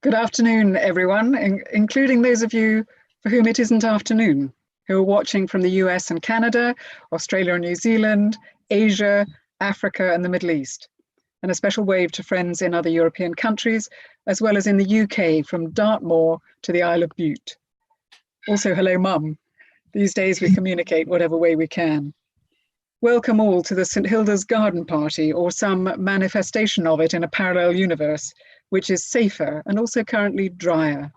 Good afternoon, everyone, including those of you for whom it isn't afternoon, who are watching from the US and Canada, Australia and New Zealand, Asia, Africa and the Middle East. And a special wave to friends in other European countries, as well as in the UK from Dartmoor to the Isle of Bute. Also, hello, Mum. These days we communicate whatever way we can. Welcome all to the St Hilda's Garden Party, or some manifestation of it in a parallel universe, which is safer and also currently drier.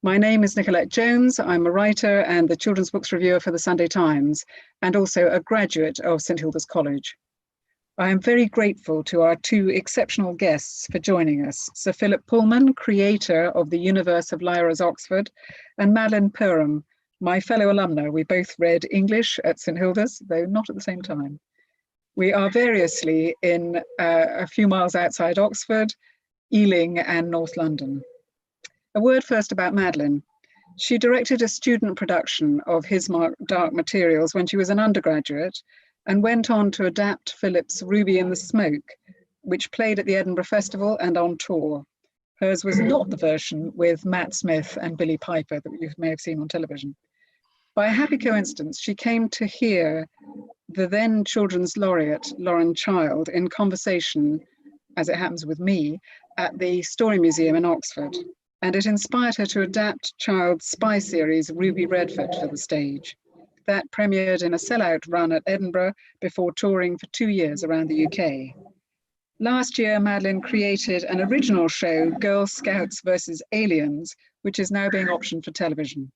My name is Nicolette Jones. I'm a writer and the children's books reviewer for the Sunday Times, and also a graduate of St Hilda's College. I am very grateful to our two exceptional guests for joining us, Sir Philip Pullman, creator of the universe of Lyra's Oxford, and Madeleine Perham, my fellow alumna. We both read English at St Hilda's, though not at the same time. We are variously in a few miles outside Oxford, Ealing and North London. A word first about Madeleine. She directed a student production of His Dark Materials when she was an undergraduate, and went on to adapt Philip's Ruby in the Smoke, which played at the Edinburgh Festival and on tour. Hers was not the version with Matt Smith and Billy Piper that you may have seen on television. By a happy coincidence, she came to hear the then children's laureate, Lauren Child, in conversation, as it happens with me, at the Story Museum in Oxford. And it inspired her to adapt Child's spy series, Ruby Redford, for the stage. That premiered in a sellout run at Edinburgh before touring for 2 years around the UK. Last year, Madeleine created an original show, Girl Scouts versus Aliens, which is now being optioned for television.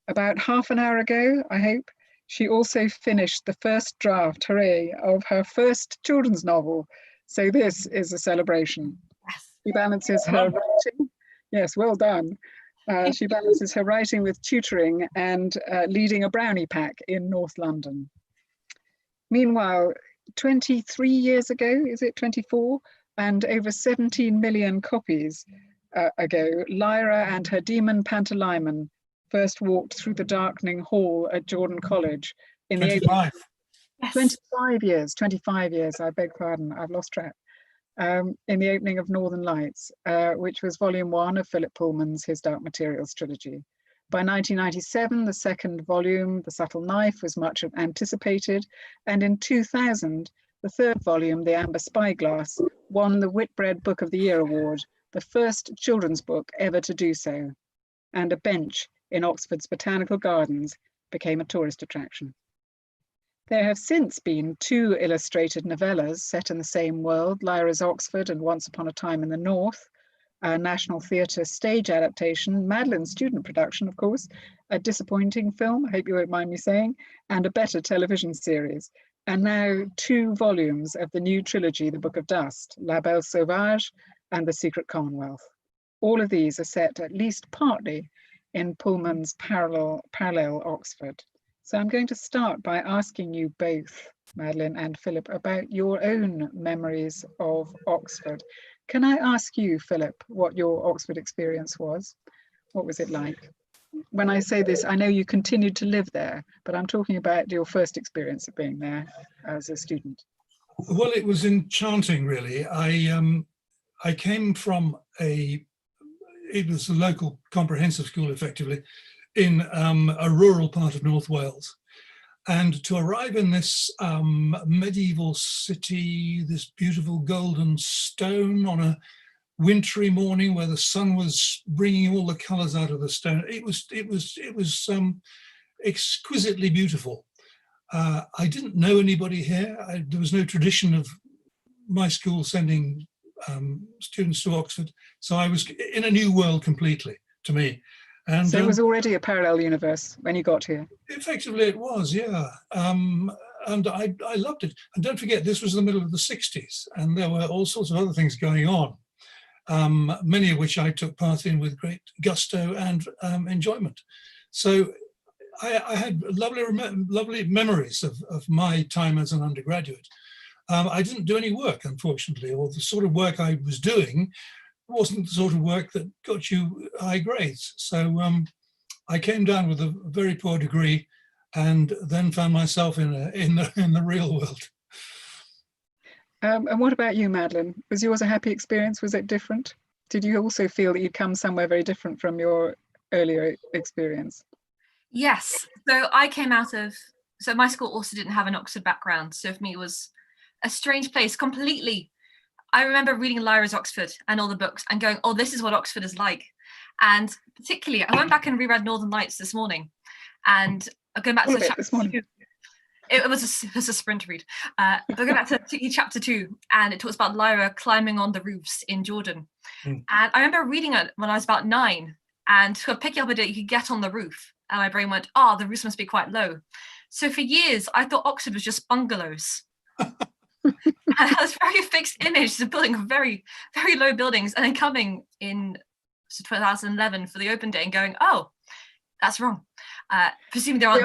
About half an hour ago, I hope, she also finished the first draft, hooray, of her first children's novel. So this is a celebration. She balances her writing. Yes, well done. She balances her writing with tutoring and leading a brownie pack in North London. Meanwhile, 23 years ago, is it 24? And over 17 million copies ago, Lyra and her demon Pantalaimon first walked through the darkening hall at Jordan College in 25. The 25 years, I beg pardon, I've lost track. In the opening of Northern Lights, which was volume 1 of Philip Pullman's His Dark Materials Trilogy. By 1997, the second volume, The Subtle Knife, was much anticipated, and in 2000, the third volume, The Amber Spyglass, won the Whitbread Book of the Year award, the first children's book ever to do so, and a bench in Oxford's Botanical Gardens became a tourist attraction. There have since been 2 illustrated novellas set in the same world, Lyra's Oxford and Once Upon a Time in the North, a National Theatre stage adaptation, Madeleine's student production, of course, a disappointing film, I hope you won't mind me saying, and a better television series. And now 2 volumes of the new trilogy, The Book of Dust, La Belle Sauvage and The Secret Commonwealth. All of these are set at least partly in Pullman's parallel Oxford. So I'm going to start by asking you both, Madeleine and Philip, about your own memories of Oxford. Can I ask you, Philip, what your Oxford experience was? What was it like? When I say this, I know you continued to live there, but I'm talking about your first experience of being there as a student. Well, it was enchanting, really. I came from it was a local comprehensive school, effectively, in a rural part of North Wales. And to arrive in this medieval city, this beautiful golden stone on a wintry morning where the sun was bringing all the colours out of the stone, it was exquisitely beautiful. I didn't know anybody here. There was no tradition of my school sending students to Oxford. So I was in a new world completely to me. And, so it was already a parallel universe when you got here? Effectively it was, yeah. And I loved it. And don't forget, this was the middle of the 60s, and there were all sorts of other things going on, many of which I took part in with great gusto and enjoyment. So I had lovely memories of my time as an undergraduate. I didn't do any work, unfortunately, or the sort of work I was doing wasn't the sort of work that got you high grades. So I came down with a very poor degree and then found myself in the real world. And what about you, Madeleine? Was yours a happy experience? Was it different? Did you also feel that you'd come somewhere very different from your earlier experience? Yes. So I came out of, so my school also didn't have an Oxford background. So for me, it was a strange place completely. I remember reading Lyra's Oxford and all the books and going, oh, this is what Oxford is like. And particularly, I went back and reread Northern Lights this morning, and going back to chapter 2. It was a sprint read. But going back to chapter 2, and it talks about Lyra climbing on the roofs in Jordan. And I remember reading it when I was about 9, and picking up a day, you could get on the roof. And my brain went, oh, the roofs must be quite low. So for years, I thought Oxford was just bungalows. And I had this very fixed image of building very, very low buildings, and then coming in 2011 for the open day and going, oh, that's wrong. Presuming there are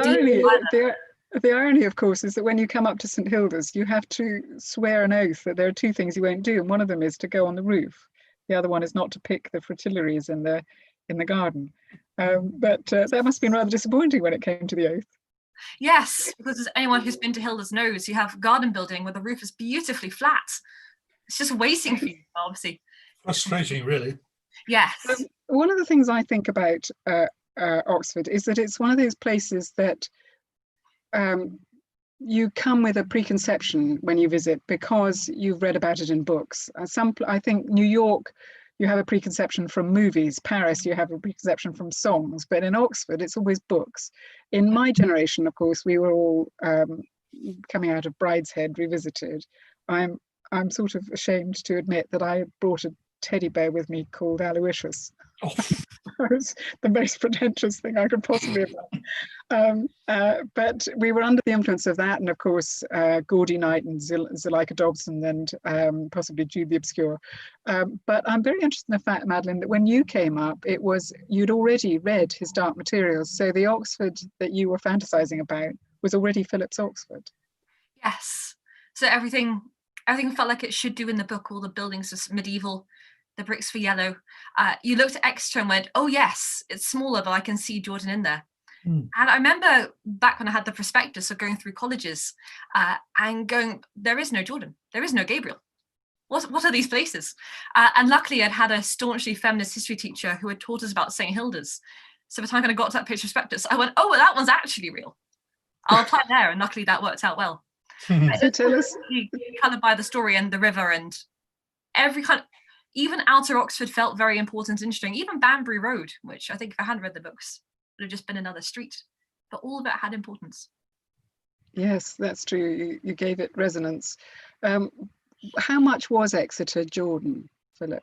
the irony, of course, is that when you come up to St Hilda's, you have to swear an oath that there are 2 things you won't do, and one of them is to go on the roof. The other one is not to pick the fritillaries in the garden. But that must have been rather disappointing when it came to the oath. Yes, because as anyone who's been to Hilda's knows, you have garden building where the roof is beautifully flat. It's just waiting for you, obviously. Frustrating, really. Yes. One of the things I think about Oxford is that it's one of those places that you come with a preconception when you visit because you've read about it in books. I think New York, you have a preconception from movies. Paris, you have a preconception from songs. But in Oxford, it's always books. In my generation, of course, we were all coming out of Brideshead Revisited. I'm sort of ashamed to admit that I brought a teddy bear with me called Aloysius. Oh. It was the most pretentious thing I could possibly have done. But we were under the influence of that, and of course Gaudy Knight and Zuleika Dobson and possibly Jude the Obscure. But I'm very interested in the fact, Madeleine, that when you came up, you'd already read His Dark Materials, so the Oxford that you were fantasizing about was already Philip's Oxford. Yes. So everything felt like it should do in the book. All the buildings are medieval. The bricks were yellow. You looked at Exeter and went, oh yes, it's smaller, but I can see Jordan in there. And I remember back when I had the prospectus of going through colleges and going, there is no Jordan, there is no Gabriel. What are these places? And luckily I'd had a staunchly feminist history teacher who had taught us about St Hilda's. So by the time I got to that picture prospectus, I went, oh, well, that one's actually real. I'll apply there. And luckily that worked out well. So tell us. Coloured by the story and the river and every kind of, even outer Oxford felt very important and interesting. Even Banbury Road, which I think if I hadn't read the books, would have just been another street. But all of it had importance. Yes, that's true. You gave it resonance. How much was Exeter Jordan, Philip?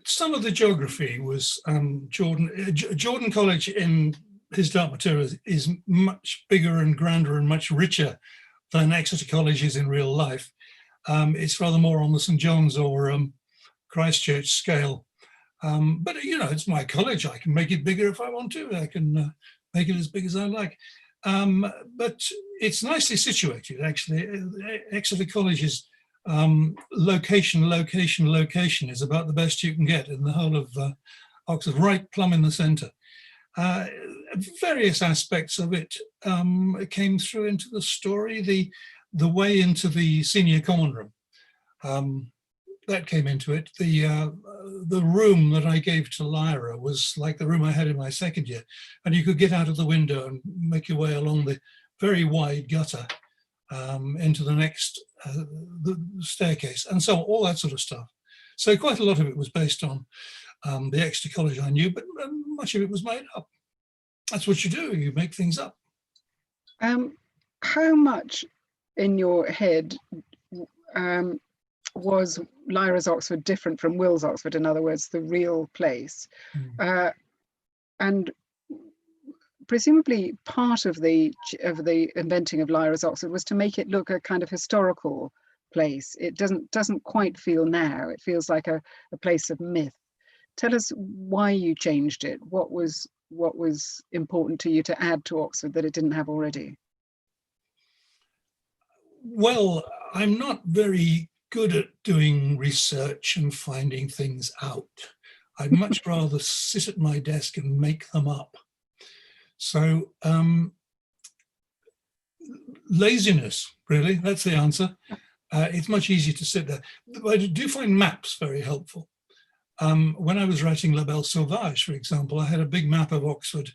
Some of the geography was Jordan. Jordan College in His Dark Materials is much bigger and grander and much richer than Exeter College is in real life. It's rather more on the St John's or Christchurch scale. But, it's my college. I can make it bigger if I want to. I can make it as big as I like. But it's nicely situated, actually. Exeter College's location is about the best you can get in the whole of Oxford, right plumb in the centre. Various aspects of it came through into the story. The way into the senior common room, that came into it. The room that I gave to Lyra was like the room I had in my second year, and you could get out of the window and make your way along the very wide gutter into the next the staircase, and so all that sort of stuff. So quite a lot of it was based on the Exeter College I knew, but much of it was made up. That's what you do, you make things up. How much in your head was Lyra's Oxford different from Will's Oxford, in other words, the real place? And presumably part of the inventing of Lyra's Oxford was to make it look a kind of historical place. It doesn't quite feel now. It feels like a place of myth. Tell us why you changed it. What was important to you to add to Oxford that it didn't have already? Well, I'm not very good at doing research and finding things out. I'd much rather sit at my desk and make them up. So laziness, really, that's the answer. It's much easier to sit there. I do find maps very helpful. When I was writing La Belle Sauvage, for example, I had a big map of Oxford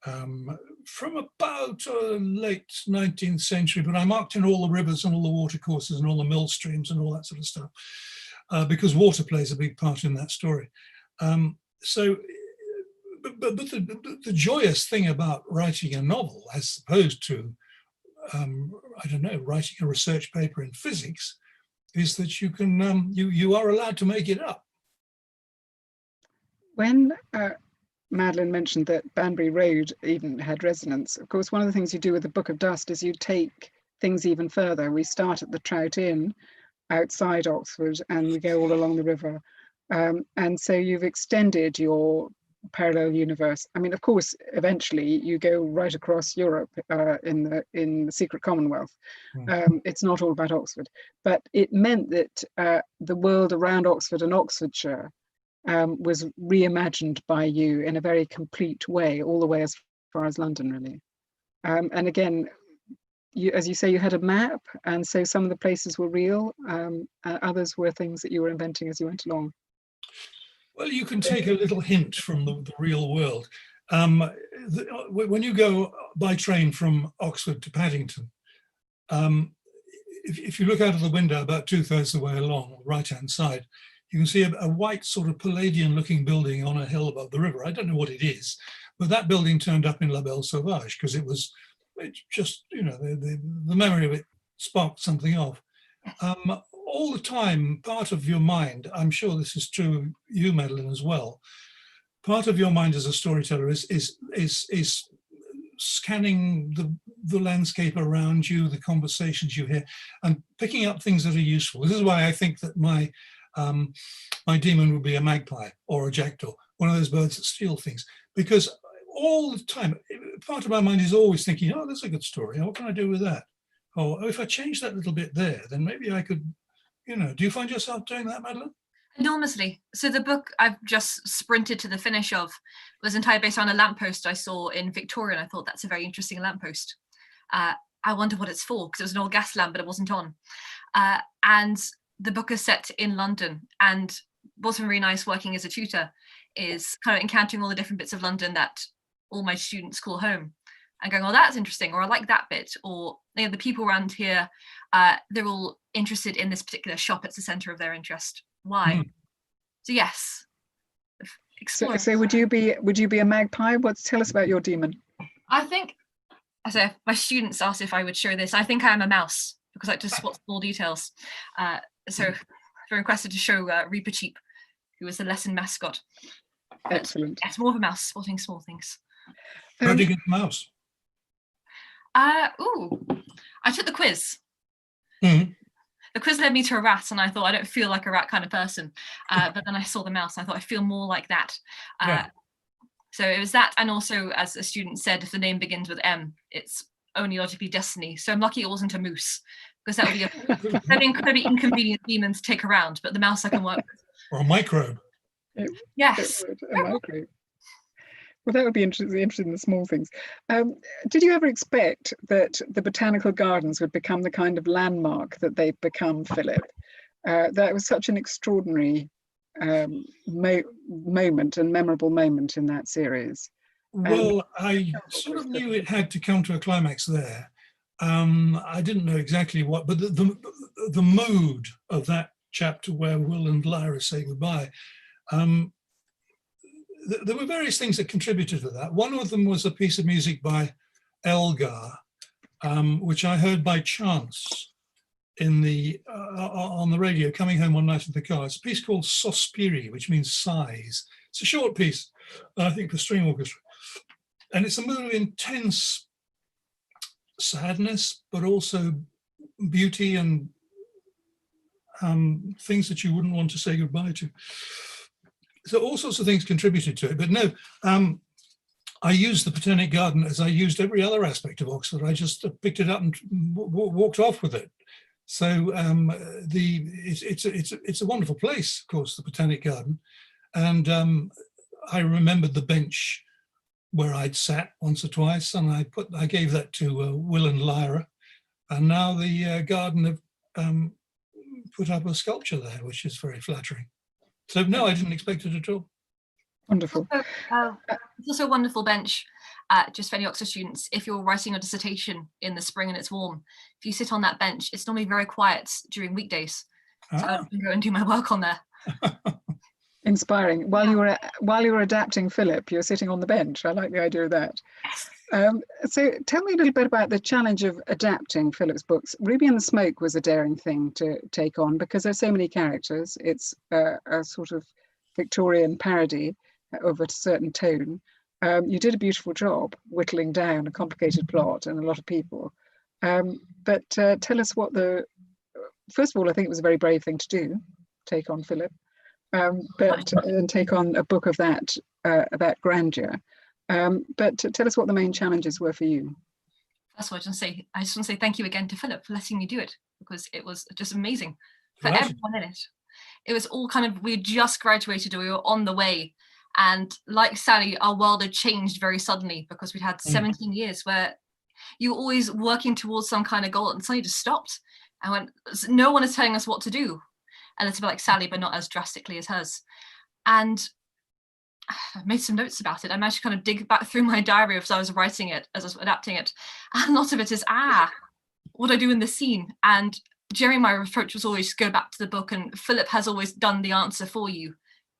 from about late 19th century, but I marked in all the rivers and all the watercourses and all the mill streams and all that sort of stuff, because water plays a big part in that story. But the joyous thing about writing a novel, as opposed to, I don't know, writing a research paper in physics, is that you can you are allowed to make it up. When Madeleine mentioned that Banbury Road even had resonance, of course, one of the things you do with the Book of Dust is you take things even further. We start at the Trout Inn outside Oxford and we go all along the river. And so you've extended your parallel universe. I mean, of course, eventually you go right across Europe in the secret Commonwealth. It's not all about Oxford, but it meant that the world around Oxford and Oxfordshire was reimagined by you in a very complete way, all the way as far as London, really. And again, as you say, you had a map, and so some of the places were real, others were things that you were inventing as you went along. Well, you can take a little hint from the real world. When you go by train from Oxford to Paddington, if you look out of the window about 2/3 of the way along, the right-hand side, you can see a white sort of Palladian-looking building on a hill above the river. I don't know what it is, but that building turned up in La Belle Sauvage because it just, you know, the memory of it sparked something off. All the time, part of your mind, I'm sure this is true of you, Madeleine, as well, part of your mind as a storyteller is scanning the landscape around you, the conversations you hear, and picking up things that are useful. This is why I think that my demon would be a magpie or a jackdaw, one of those birds that steal things, because all the time, part of my mind is always thinking, oh, that's a good story. What can I do with that? Oh, if I change that little bit there, then maybe I could, you know. Do you find yourself doing that, Madeleine? Enormously. So the book I've just sprinted to the finish of was entirely based on a lamppost I saw in Victoria, and I thought that's a very interesting lamppost. I wonder what it's for, because it was an old gas lamp, but it wasn't on. And the book is set in London, and what's been really nice working as a tutor is kind of encountering all the different bits of London that all my students call home, and going, oh, that's interesting, or I like that bit, or, you know, the people around here, they're all interested in this particular shop. It's the center of their interest. Why? So yes, explore. So would you be a magpie? Tell us about your demon. I think, so my students asked if I would show this. I think I am a mouse because I like to spot small details. So I requested to show Reaper Cheap, who was the lesson mascot. Excellent. Yes, more of a mouse, spotting small things. How do you get the mouse? I took the quiz. The quiz led me to a rat, and I thought I don't feel like a rat kind of person. But then I saw the mouse, and I thought I feel more like that. So it was that, and also, as a student said, if the name begins with M, it's only logically destiny. So I'm lucky it wasn't a moose, because that would be an incredibly inconvenient demon to take around. But the mouse I can work with. Or a microbe. Yes. A microbe. Well, that would be interesting in the small things. Did you ever expect that the botanical gardens would become the kind of landmark that they've become, Philip? That was such an extraordinary moment and memorable moment in that series. Well, I sort of knew it had to come to a climax there. I didn't know exactly what, but the mood of that chapter where Will and Lyra say goodbye, there were various things that contributed to that. One of them was a piece of music by Elgar, which I heard by chance on the radio coming home one night in the car. It's a piece called Sospiri, which means sighs. It's a short piece, I think, for string orchestra. And it's a mood of intense sadness, but also beauty and things that you wouldn't want to say goodbye to. So all sorts of things contributed to it. But no, I used the Botanic Garden as I used every other aspect of Oxford. I just picked it up and walked off with it. So it's a wonderful place, of course, the Botanic Garden. And I remembered the bench where I'd sat once or twice, and I gave that to Will and Lyra. And now the garden of put up a sculpture there, which is very flattering. So no, I didn't expect it at all. Wonderful. It's also a wonderful bench, just for any Oxford students. If you're writing a dissertation in the spring and it's warm, if you sit on that bench, it's normally very quiet during weekdays. So I can go and do my work on there. Inspiring. While you were adapting Philip, you're sitting on the bench. I like the idea of that. So tell me a little bit about the challenge of adapting Philip's books. Ruby and the Smoke was a daring thing to take on because there's so many characters. It's a sort of Victorian parody of a certain tone. You did a beautiful job whittling down a complicated plot and a lot of people. But tell us what first of all, I think it was a very brave thing to do, take on Philip, and take on a book of that grandeur. But tell us what the main challenges were for you. That's what I just want to say thank you again to Philip for letting me do it, because it was just amazing for everyone in it. It was all kind of, we had just graduated, or we were on the way. And like Sally, our world had changed very suddenly because we'd had 17 years where you were always working towards some kind of goal and suddenly just stopped. And went, no one is telling us what to do. And it's a bit like Sally, but not as drastically as hers. And I made some notes about it. I managed to kind of dig back through my diary as I was writing it, as I was adapting it. And a lot of it is, what do I do in this scene? And Jerry, my approach was always go back to the book, and Philip has always done the answer for you.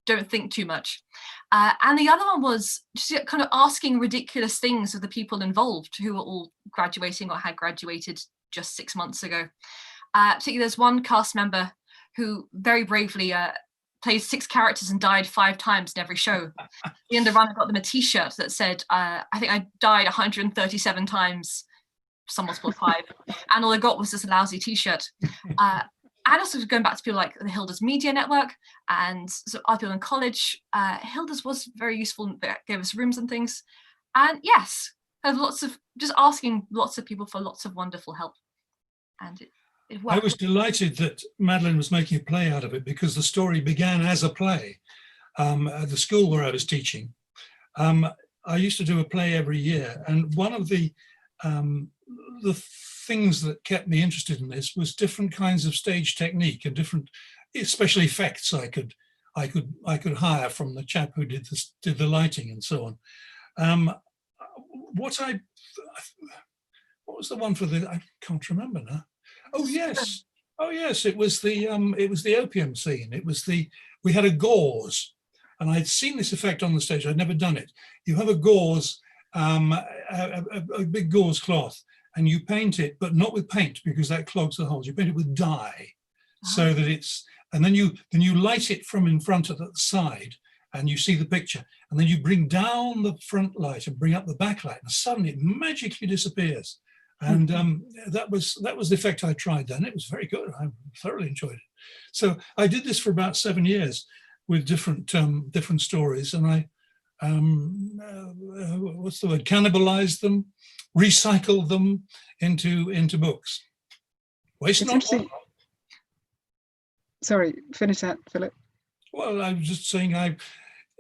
Don't think too much. And the other one was just kind of asking ridiculous things of the people involved who were all graduating or had graduated just 6 months ago. Particularly there's one cast member who very bravely played 6 characters and died 5 times in every show. At the end of the run, I got them a t-shirt that said, I think I died 137 times, some multiple of 5. And all I got was this lousy t-shirt. And also going back to people like the Hilda's Media Network and so other people in college, Hilda's was very useful, gave us rooms and things. And yes, have just asking lots of people for lots of wonderful help. And it worked. I was delighted that Madeleine was making a play out of it, because the story began as a play at the school where I was teaching. I used to do a play every year, and one of the things that kept me interested in this was different kinds of stage technique and different special effects I could hire from the chap who did the lighting and so on. What was the one for the? I can't remember now. Oh yes, it was the opium scene. We had a gauze, and I'd seen this effect on the stage. I'd never done it. You have a gauze, a big gauze cloth, and you paint it, but not with paint because that clogs the holes. You paint it with dye, so that and then you light it from in front at the side, and you see the picture, and then you bring down the front light and bring up the back light, and suddenly it magically disappears. And that was the effect I tried then. It was very good. I thoroughly enjoyed it. So I did this for about 7 years with different stories, and I cannibalized them, recycled them into books. Waste not. Sorry, finish that, Philip. Well, I was just saying,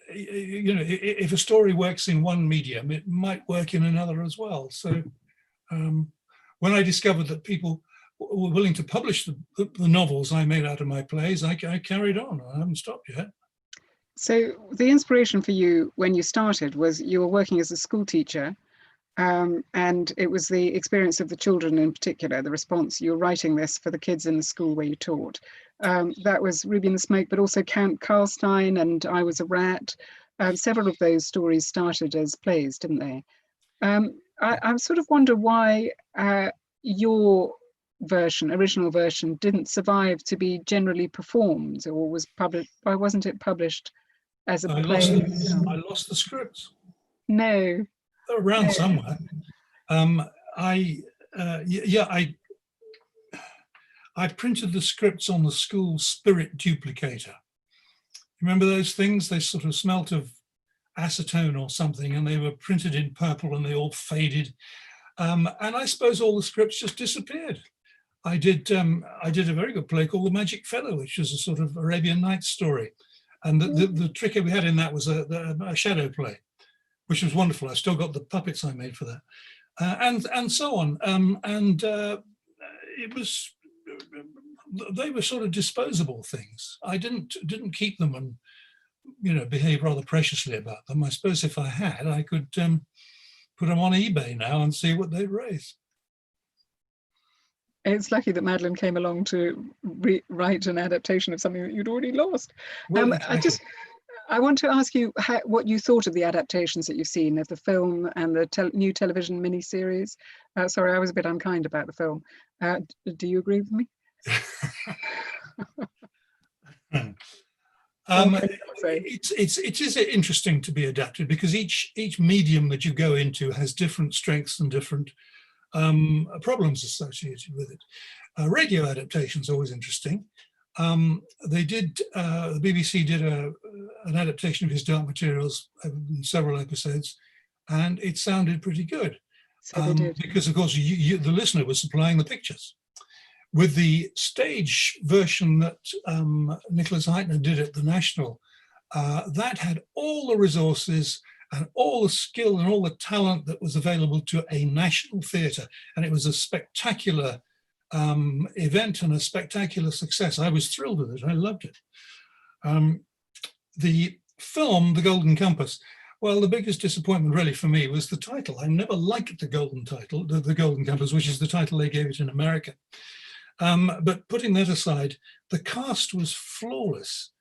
if a story works in one medium, it might work in another as well. So when I discovered that people were willing to publish the novels I made out of my plays, I carried on. I haven't stopped yet. So the inspiration for you when you started was you were working as a school teacher, and it was the experience of the children in particular, the response. You were writing this for the kids in the school where you taught. That was Ruby and the Smoke, but also Count Karlstein and I Was a Rat. Several of those stories started as plays, didn't they? I sort of wonder why your original version, didn't survive to be generally performed, or was published. Why wasn't it published as a play? I lost the scripts. No. They're around somewhere. I printed the scripts on the school spirit duplicator. Remember those things? They sort of smelt of acetone or something, and they were printed in purple, and they all faded. And I suppose all the scripts just disappeared. I did a very good play called The Magic Feather, which was a sort of Arabian Nights story. And the trick we had in that was a shadow play, which was wonderful. I still got the puppets I made for that, and so on. It was they were sort of disposable things. I didn't keep them and, you know, behave rather preciously about them. I suppose if I had, I could put them on eBay now and see what they'd raise. It's lucky that Madeleine came along to write an adaptation of something that you'd already lost. Well, exactly. I want to ask you what you thought of the adaptations that you've seen of the film and the new television miniseries. Sorry, I was a bit unkind about the film. Do you agree with me? It is interesting to be adapted because each medium that you go into has different strengths and different problems associated with it. Radio adaptation is always interesting. They did, the BBC did an adaptation of His Dark Materials in several episodes, and it sounded pretty good. So they did. Because of course the listener was supplying the pictures. With the stage version that Nicholas Heitner did at the National, that had all the resources and all the skill and all the talent that was available to a national theatre, and it was a spectacular event and a spectacular success. I was thrilled with it. I loved it. The film, The Golden Compass, well, the biggest disappointment really for me was the title. I never liked the Golden Compass, which is the title they gave it in America. But putting that aside, the cast was flawless.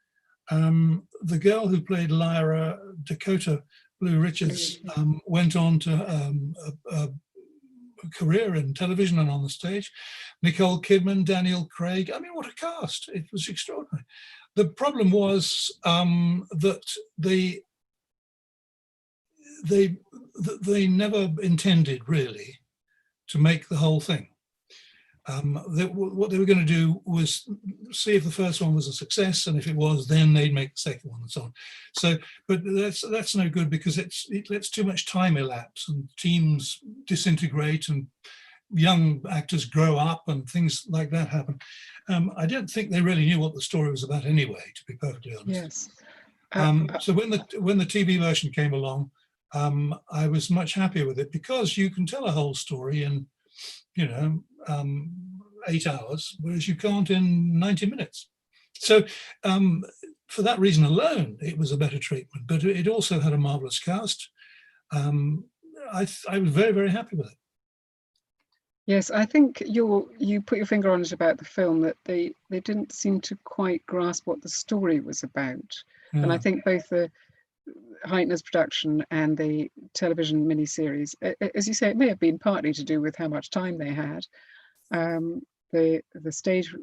The girl who played Lyra, Dakota Blue Richards, went on to a career in television and on the stage. Nicole Kidman, Daniel Craig. I mean, what a cast. It was extraordinary. The problem was that they never intended really to make the whole thing. What they were going to do was see if the first one was a success, and if it was, then they'd make the second one and so on. So, but that's no good because it lets too much time elapse and teams disintegrate and young actors grow up and things like that happen. I don't think they really knew what the story was about anyway, to be perfectly honest. Yes. So when the TV version came along, I was much happier with it because you can tell a whole story in, 8 hours, whereas you can't in 90 minutes. So for that reason alone, it was a better treatment, but it also had a marvelous cast. I was very, very happy with it. Yes, I think you put your finger on it about the film, that they didn't seem to quite grasp what the story was about. Yeah. And I think both the Heitner's production and the television miniseries, as you say, it may have been partly to do with how much time they had. The stage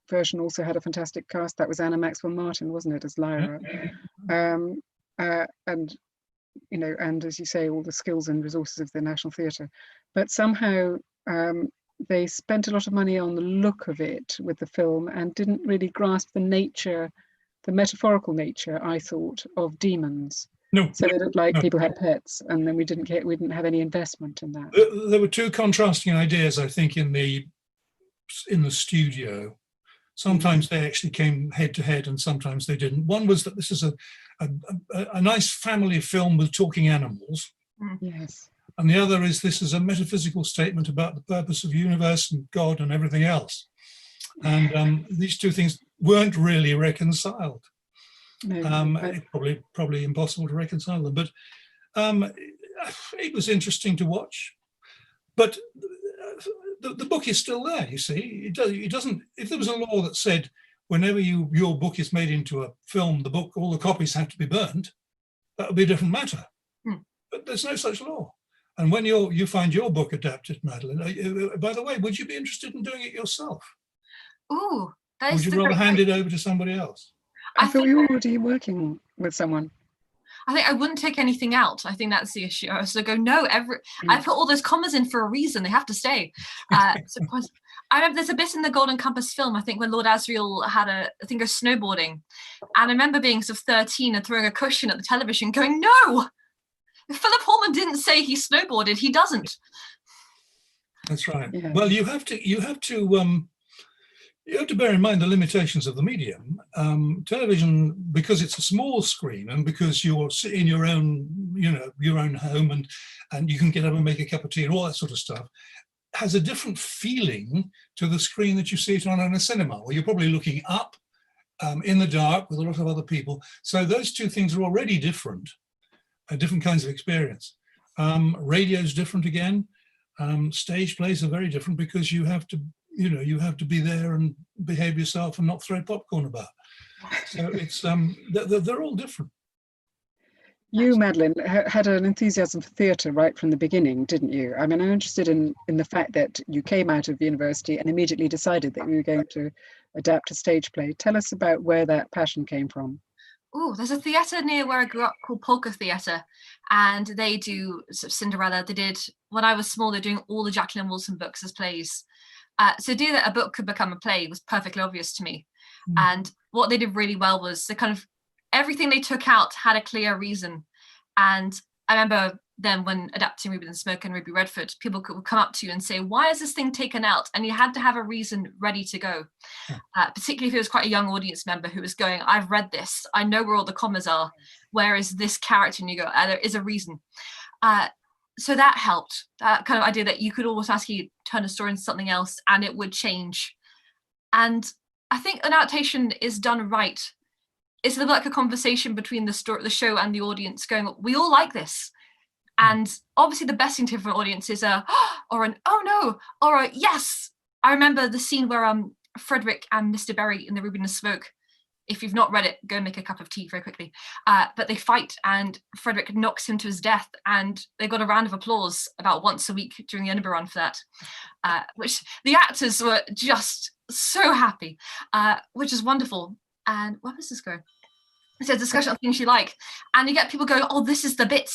version also had a fantastic cast. That was Anna Maxwell Martin, wasn't it, as Lyra? And and as you say, all the skills and resources of the National Theatre. But somehow they spent a lot of money on the look of it with the film and didn't really grasp the nature, the metaphorical nature, I thought, of demons. No. So that like people had pets, and then we didn't have any investment in that. There were two contrasting ideas, I think, in the studio. Sometimes they actually came head to head, and sometimes they didn't. One was that this is a nice family film with talking animals. Yes. And the other is this is a metaphysical statement about the purpose of the universe and God and everything else. And these two things weren't really reconciled. No, probably impossible to reconcile them, but it was interesting to watch. But the book is still there. You see, it doesn't. If there was a law that said whenever your book is made into a film, the book, all the copies have to be burned, that would be a different matter. But there's no such law. And when you find your book adapted, Madeleine, by the way, would you be interested in doing it yourself? Ooh, that is. Would you rather hand it over to somebody else? I thought you were already working with someone. I think I wouldn't take anything out. I think that's the issue. I was to go, no, I put all those commas in for a reason. They have to stay. I remember there's a bit in the Golden Compass film, I think, when Lord Asriel had a snowboarding. And I remember being sort of 13 and throwing a cushion at the television going, no, Philip Pullman didn't say he snowboarded. He doesn't. That's right. Yeah. Well, you have to bear in mind the limitations of the medium. Television, because it's a small screen and because you're in your own, your own home and you can get up and make a cup of tea and all that sort of stuff, has a different feeling to the screen that you see it on in a cinema, where you're probably looking up in the dark with a lot of other people. So those two things are already different, different kinds of experience. Radio's different again. Stage plays are very different because you have to, you have to be there and behave yourself and not throw popcorn about. So it's they're all different. You, Madeleine, had an enthusiasm for theatre right from the beginning, didn't you? I mean, I'm interested in the fact that you came out of university and immediately decided that you were going to adapt a stage play. Tell us about where that passion came from. Oh, there's a theatre near where I grew up called Polka Theatre, and they do sort of Cinderella. They did, when I was small, they're doing all the Jacqueline Wilson books as plays. So the idea that a book could become a play was perfectly obvious to me. And what they did really well was the kind of everything they took out had a clear reason. And I remember then when adapting Ruby and Smoke and Ruby Redford, people would come up to you and say, why is this thing taken out? And you had to have a reason ready to go. Particularly if it was quite a young audience member who was going, I've read this, I know where all the commas are, where is this character? And you go, there is a reason. So that helped, that kind of idea that you could automatically turn a story into something else and it would change. And I think an adaptation is done right. It's a little like a conversation between the show and the audience going, we all like this. And obviously the best thing to hear from an audience is or an, oh no, or a yes. I remember the scene where Frederick and Mr. Berry in the Ruby and Smoke, if you've not read it, go make a cup of tea very quickly. But they fight and Frederick knocks him to his death, and they got a round of applause about once a week during the Edinburgh run for that, which the actors were just so happy, which is wonderful. And where does this go? It's a discussion of things you like. And you get people going, oh, this is the bit.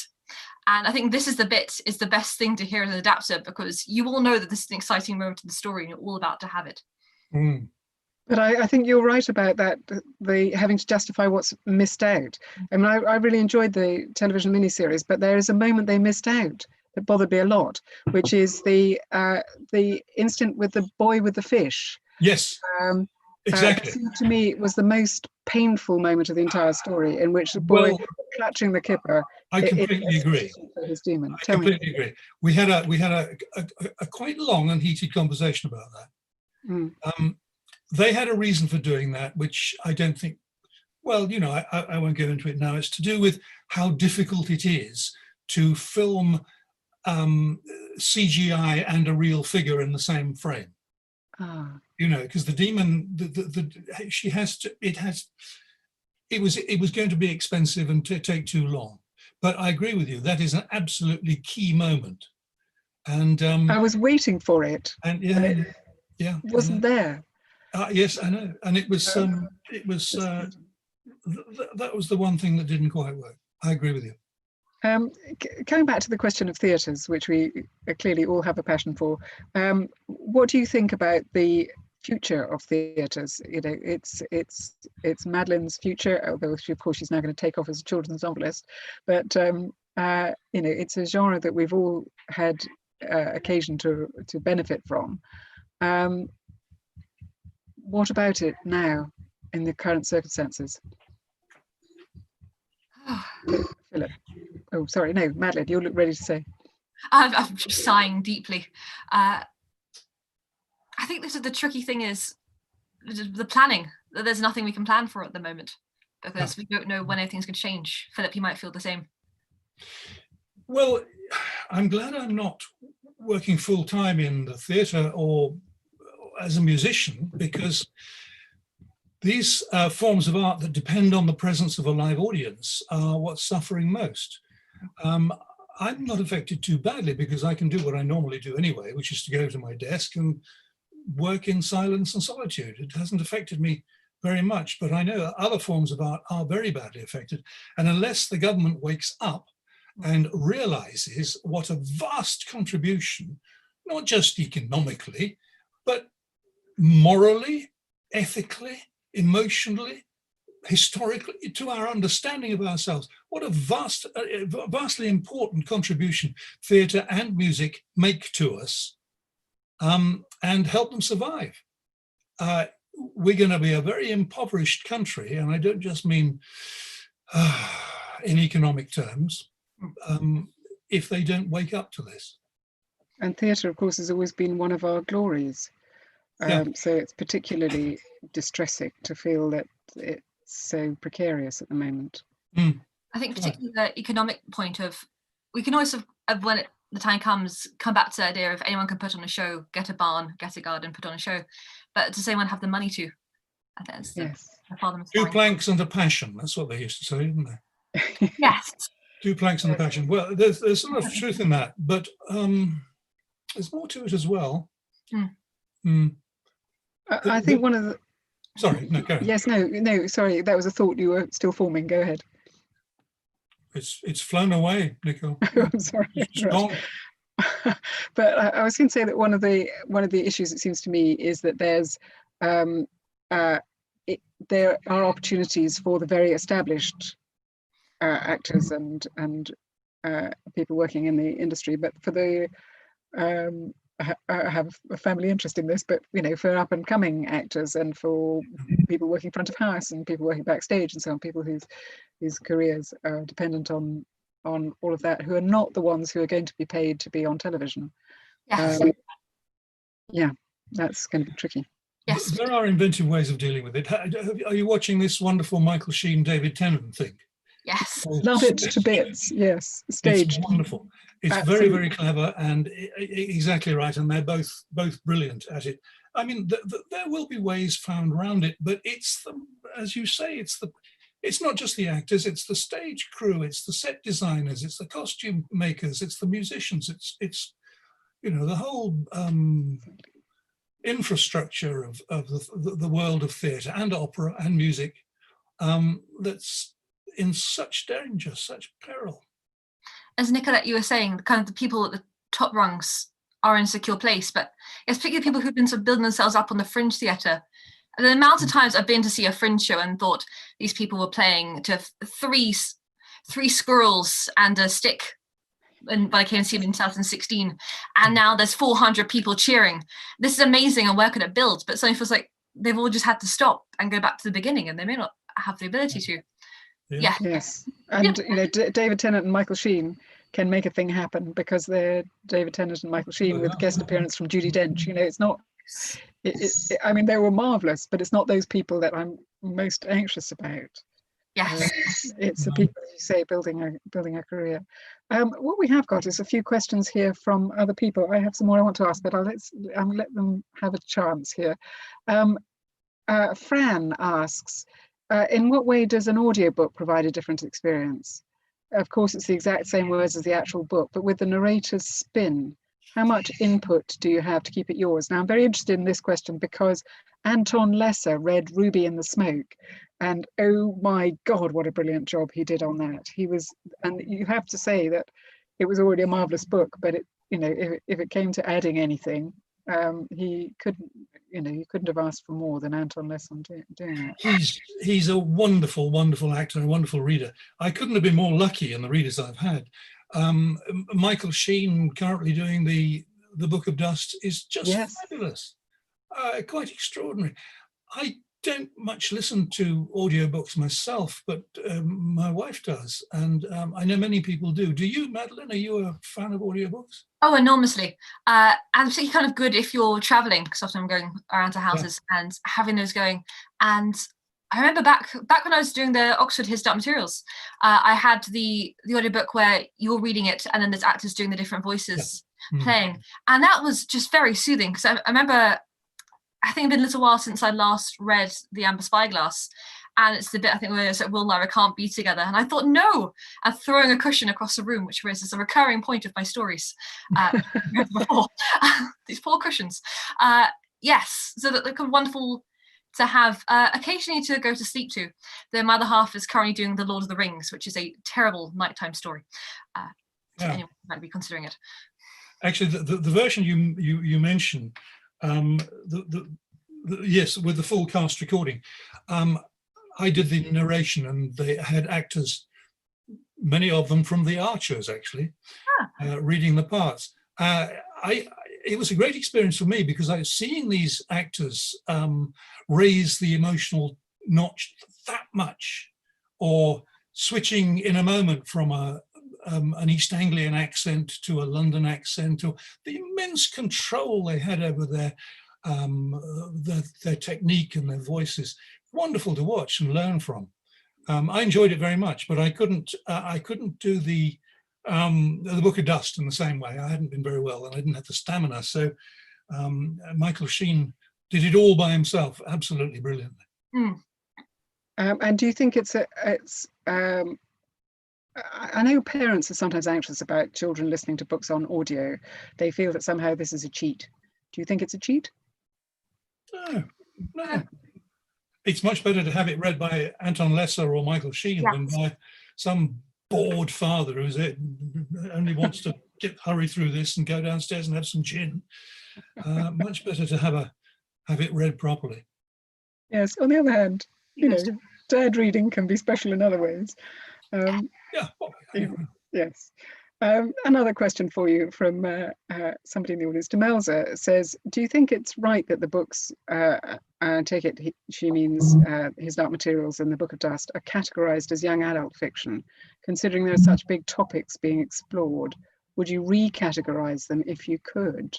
And I think this is the bit is the best thing to hear as an adapter, because you all know that this is an exciting moment in the story and you're all about to have it. But I think you're right about that, the having to justify what's missed out. I mean, I really enjoyed the television miniseries, but there is a moment they missed out that bothered me a lot, which is the instant with the boy with the fish. Yes. Exactly. It seemed to me it was the most painful moment of the entire story, in which the boy clutching the kipper. I completely agree. His demon. I completely agree. We had a quite long and heated conversation about that. They had a reason for doing that, which I don't think. Well, I won't go into it now. It's to do with how difficult it is to film CGI and a real figure in the same frame. Because the demon, it was going to be expensive and take too long. But I agree with you, that is an absolutely key moment. And I was waiting for it. And it wasn't there. Yes, I know. And it was that was the one thing that didn't quite work. I agree with you. Going back to the question of theatres, which we clearly all have a passion for, what do you think about the future of theatres? It's Madeleine's future, although of course she's now going to take off as a children's novelist. But it's a genre that we've all had occasion to benefit from. What about it now, in the current circumstances? Philip. Oh, sorry, no, Madeleine, you look ready to say. I'm just sighing deeply. I think this is the tricky thing is the planning. There's nothing we can plan for at the moment because we don't know when anything's going to change. Philip, you might feel the same. Well, I'm glad I'm not working full time in the theatre or as a musician, because these forms of art that depend on the presence of a live audience are what's suffering most. I'm not affected too badly because I can do what I normally do anyway, which is to go to my desk and work in silence and solitude. It hasn't affected me very much, but I know that other forms of art are very badly affected. And unless the government wakes up and realizes what a vast contribution, not just economically, but morally, ethically, emotionally, historically, to our understanding of ourselves, what a vastly important contribution theatre and music make to us, and help them survive. We're going to be a very impoverished country, and I don't just mean in economic terms, if they don't wake up to this. And theatre, of course, has always been one of our glories. So it's particularly distressing to feel that it's so precarious at the moment. Mm. I think particularly the economic point of, we can always when the time comes, come back to the idea of anyone can put on a show, get a barn, get a garden, put on a show, but does anyone have the money to? I think that's the problem. 2 planks and a passion. That's what they used to say, didn't they? Yes. 2 planks and a passion. Well, there's a lot of truth in that, but there's more to it as well. I think one of the... Sorry, no, go ahead. Yes, no, sorry, that was a thought you were still forming. Go ahead. It's flown away, Nico. I'm sorry. It's gone. But I was going to say that one of the issues, it seems to me, is that there are opportunities for the very established actors and people working in the industry, but for the I have a family interest in this, but for up and coming actors and for people working front of house and people working backstage and so on, people whose careers are dependent on all of that, who are not the ones who are going to be paid to be on television. Yes. Yeah, that's going to be tricky. Yes. There are inventive ways of dealing with it. Are you watching this wonderful Michael Sheen, David Tennant thing? Yes. Love it to bits. Yes, staged. It's wonderful. It's Absolutely. very, very clever and exactly right. And they're both brilliant at it. I mean, there will be ways found around it, but it's as you say, it's not just the actors, it's the stage crew, it's the set designers, it's the costume makers, it's the musicians, it's the whole infrastructure of the world of theatre and opera and music that's in such danger, such peril. As Nicolette, you were saying, kind of the people at the top rungs are in a secure place, but it's particularly people who've been sort of building themselves up on the fringe theatre. And the amount of times I've been to see a fringe show and thought these people were playing to three squirrels and a stick, and when I came to see them in 2016, and now there's 400 people cheering. This is amazing, and where could it build? But suddenly feels like they've all just had to stop and go back to the beginning, and they may not have the ability to. Yeah. Yes, and David Tennant and Michael Sheen can make a thing happen because they're David Tennant and Michael Sheen with guest appearance from Judi Dench. It's not. I mean, they were marvelous, but it's not those people that I'm most anxious about. Yes, it's the people, as you say, building a career. What we have got is a few questions here from other people. I have some more I want to ask, but I'll let them have a chance here. Fran asks, in what way does an audiobook provide a different experience? Of course, it's the exact same words as the actual book, but with the narrator's spin, how much input do you have to keep it yours? Now, I'm very interested in this question because Anton Lesser read Ruby in the Smoke, and oh my God, what a brilliant job he did on that. And you have to say that it was already a marvelous book, but if it came to adding anything, he couldn't have asked for more than Anton Lesser doing that. He's a wonderful, wonderful actor and a wonderful reader. I couldn't have been more lucky in the readers I've had. Michael Sheen currently doing the Book of Dust is just fabulous, quite extraordinary. I don't much listen to audiobooks myself, but my wife does, and I know many people do. Do you, Madeleine? Are you a fan of audiobooks? Oh, enormously. And particularly kind of good if you're traveling, because often I'm going around to houses and having those going. And I remember back when I was doing the Oxford His Dark Materials, I had the audiobook where you're reading it and then there's actors doing the different voices playing. And that was just very soothing, because I remember, I think it's been a little while since I last read The Amber Spyglass, and it's the bit I think where it's like, Will and Lyra can't be together. And I thought, no, I'm throwing a cushion across the room, which is a recurring point of my stories before. These poor cushions. Yes, so that they're kind of wonderful to have occasionally to go to sleep to. The other half is currently doing The Lord of the Rings, which is a terrible nighttime story. So anyone might be considering it. Actually, the version you mentioned, yes, with the full cast recording, I did the narration, and they had actors, many of them from The Archers, actually, reading the parts. It was a great experience for me because I was seeing these actors raise the emotional notch that much, or switching in a moment from a an East Anglian accent to a London accent, or the immense control they had over their technique and their voices. Wonderful to watch and learn from. I enjoyed it very much, but I couldn't do the Book of Dust in the same way. I hadn't been very well, and I didn't have the stamina. So Michael Sheen did it all by himself, absolutely brilliantly. And do you think I know parents are sometimes anxious about children listening to books on audio. They feel that somehow this is a cheat. Do you think it's a cheat? No. It's much better to have it read by Anton Lesser or Michael Sheen than by some bored father who only wants to hurry through this and go downstairs and have some gin. Much better to have it read properly. Yes. On the other hand, dad reading can be special in other ways. Yes. Another question for you from somebody in the audience. Demelza says, do you think it's right that the books, I take it she means His Dark Materials and the Book of Dust, are categorized as young adult fiction, considering there are such big topics being explored? Would you recategorize them if you could?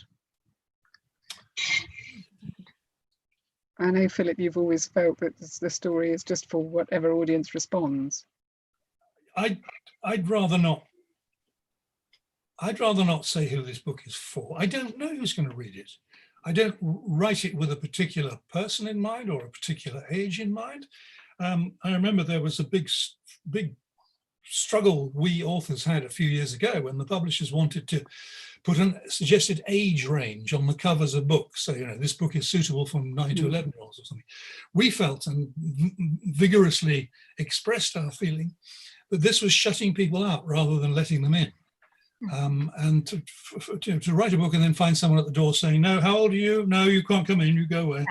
I know, Philip, you've always felt that the story is just for whatever audience responds. I'd rather not. I'd rather not say who this book is for. I don't know who's going to read it. I don't write it with a particular person in mind or a particular age in mind. I remember there was a big struggle we authors had a few years ago when the publishers wanted to put a suggested age range on the covers of books. So, this book is suitable for 9 to 11-year-olds or something. We felt and vigorously expressed our feeling that this was shutting people out rather than letting them in. And to write a book and then find someone at the door saying, no, how old are you? No, you can't come in, you go away,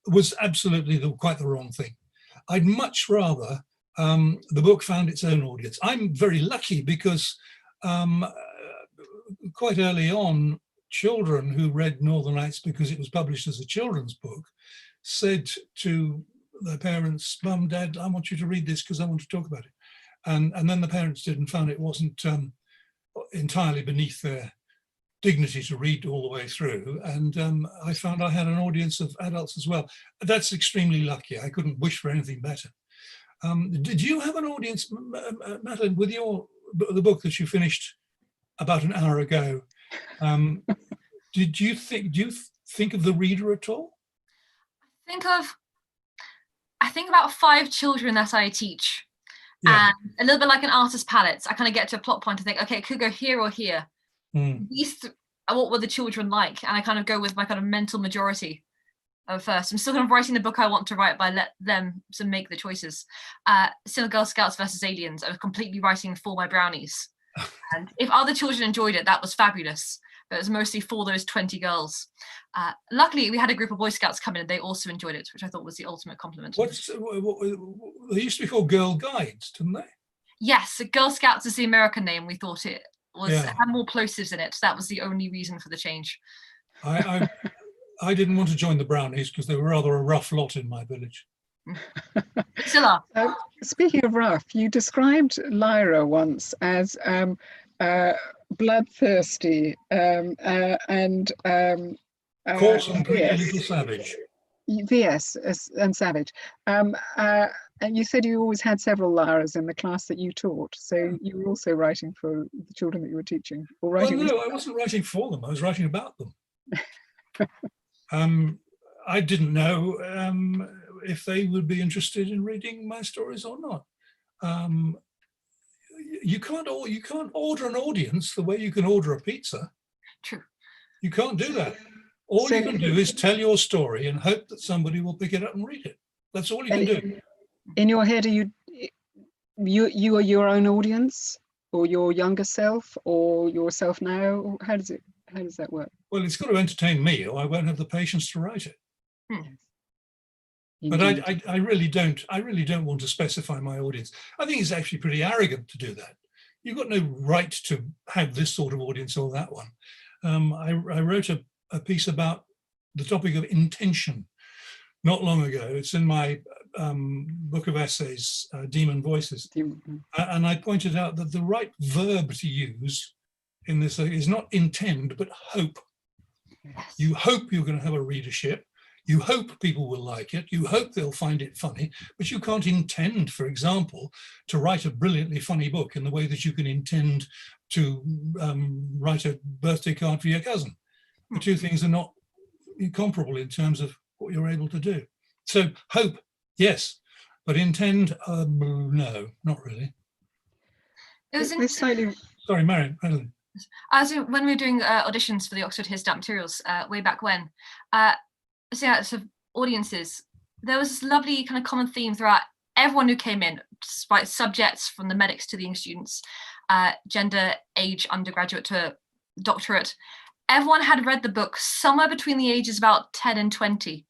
was absolutely quite the wrong thing. I'd much rather the book found its own audience. I'm very lucky because quite early on, children who read Northern Lights because it was published as a children's book said to their parents, Mum, Dad, I want you to read this because I want to talk about it. And then the parents did and found it wasn't entirely beneath their dignity to read all the way through. And I found I had an audience of adults as well. That's extremely lucky. I couldn't wish for anything better. Did you have an audience, Madeleine, with the book that you finished about an hour ago? Do you think of the reader at all? I think about 5 children that I teach. And a little bit like an artist's palette. I kind of get to a plot point to think, okay, it could go here or here. What were the children like? And I kind of go with my kind of mental majority first. I'm still kind of writing the book I want to write, but I let them to make the choices. Still Girl Scouts versus Aliens, I was completely writing for my brownies. And if other children enjoyed it, that was fabulous. But it was mostly for those 20 girls. Luckily, we had a group of Boy Scouts come in and they also enjoyed it, which I thought was the ultimate compliment. They used to be called Girl Guides, didn't they? Yes, Girl Scouts is the American name. We thought it had more plosives in it. That was the only reason for the change. I didn't want to join the Brownies because they were rather a rough lot in my village. Still are. Speaking of rough, you described Lyra once as bloodthirsty and coarse and pretty little savage. Yes, and savage. And you said you always had several Lyras in the class that you taught, so you were also writing for the children that you were teaching, or writing? Well, no, I wasn't writing for them. I was writing about them. I didn't know if they would be interested in reading my stories or not. You can't order an audience the way you can order a pizza. True. You can't do that. All you can do is tell your story and hope that somebody will pick it up and read it. That's all you can do. In your head, are you are your own audience, or your younger self, or yourself now? How does that work? Well, it's got to entertain me, or I won't have the patience to write it. But I really don't want to specify my audience. I think it's actually pretty arrogant to do that. You've got no right to have this sort of audience or that one. I wrote a piece about the topic of intention not long ago. It's in my book of essays, Demon Voices, and I pointed out that the right verb to use in this is not intend, but hope. Yes. You hope you're going to have a readership. You hope people will like it. You hope they'll find it funny, but you can't intend, for example, to write a brilliantly funny book in the way that you can intend to write a birthday card for your cousin. The two things are not comparable in terms of what you're able to do. So hope, yes, but intend, no, not really. It was This slightly... Sorry, Madeline. As when we were doing auditions for the Oxford His Dark Materials way back when, so yeah, sort of audiences, there was this lovely kind of common theme throughout everyone who came in, despite subjects from the medics to the English students, gender, age, undergraduate to doctorate. Everyone had read the book somewhere between the ages about 10 and 20.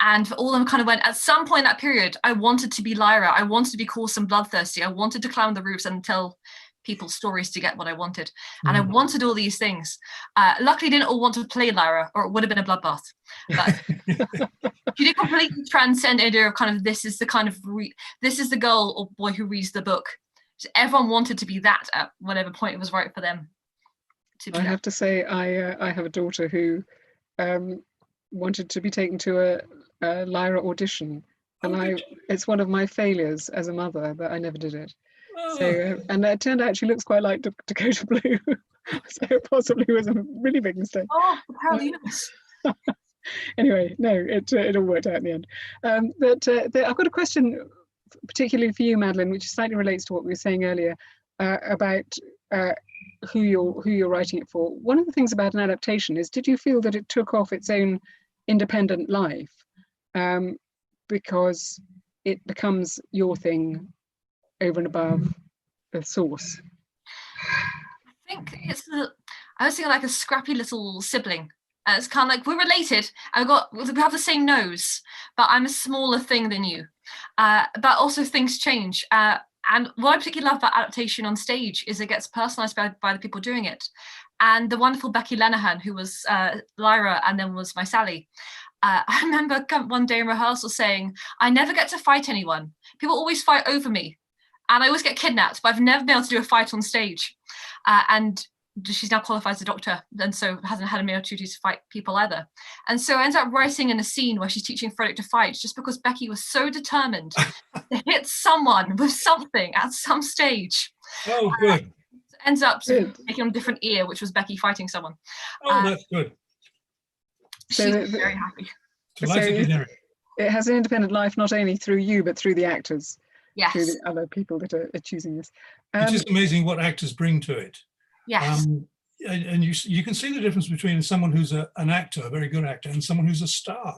And all of them kind of went, at some point in that period, I wanted to be Lyra. I wanted to be coarse and bloodthirsty. I wanted to climb the roofs and tell people stories to get what I wanted. And I wanted all these things. Luckily, didn't all want to play Lyra, or it would have been a bloodbath. But she did completely transcend the idea of kind of, this is the kind of, this is the girl or boy who reads the book. So everyone wanted to be that at whatever point it was right for them to be. I have to say, I have a daughter who wanted to be taken to a Lyra audition. And it's one of my failures as a mother that I never did it. So, and it turned out she looks quite like Dakota Blue. So it possibly was a really big mistake. Oh, the power of the universe. Anyway, no, it all worked out in the end. I've got a question particularly for you, Madeleine, which slightly relates to what we were saying earlier about who you're writing it for. One of the things about an adaptation is, did you feel that it took off its own independent life because it becomes your thing over and above the source? I think I was thinking like a scrappy little sibling. It's kind of like, we're related. We have the same nose, but I'm a smaller thing than you. But also things change. And what I particularly love about adaptation on stage is it gets personalized by the people doing it. And the wonderful Becky Lenahan, who was Lyra and then was my Sally. I remember one day in rehearsal saying, I never get to fight anyone. People always fight over me. And I always get kidnapped, but I've never been able to do a fight on stage. And she's now qualified as a doctor, and so hasn't had a male opportunity to fight people either. And so I ended up writing in a scene where she's teaching Frederick to fight, just because Becky was so determined to hit someone with something at some stage. Oh, good. Ends up sort of making on a different ear, which was Becky fighting someone. Oh, that's good. She's very happy. It has an independent life, not only through you, but through the actors. Yes. Through the other people that are choosing this. It is amazing what actors bring to it. Yes. And you can see the difference between someone who's an actor, a very good actor, and someone who's a star.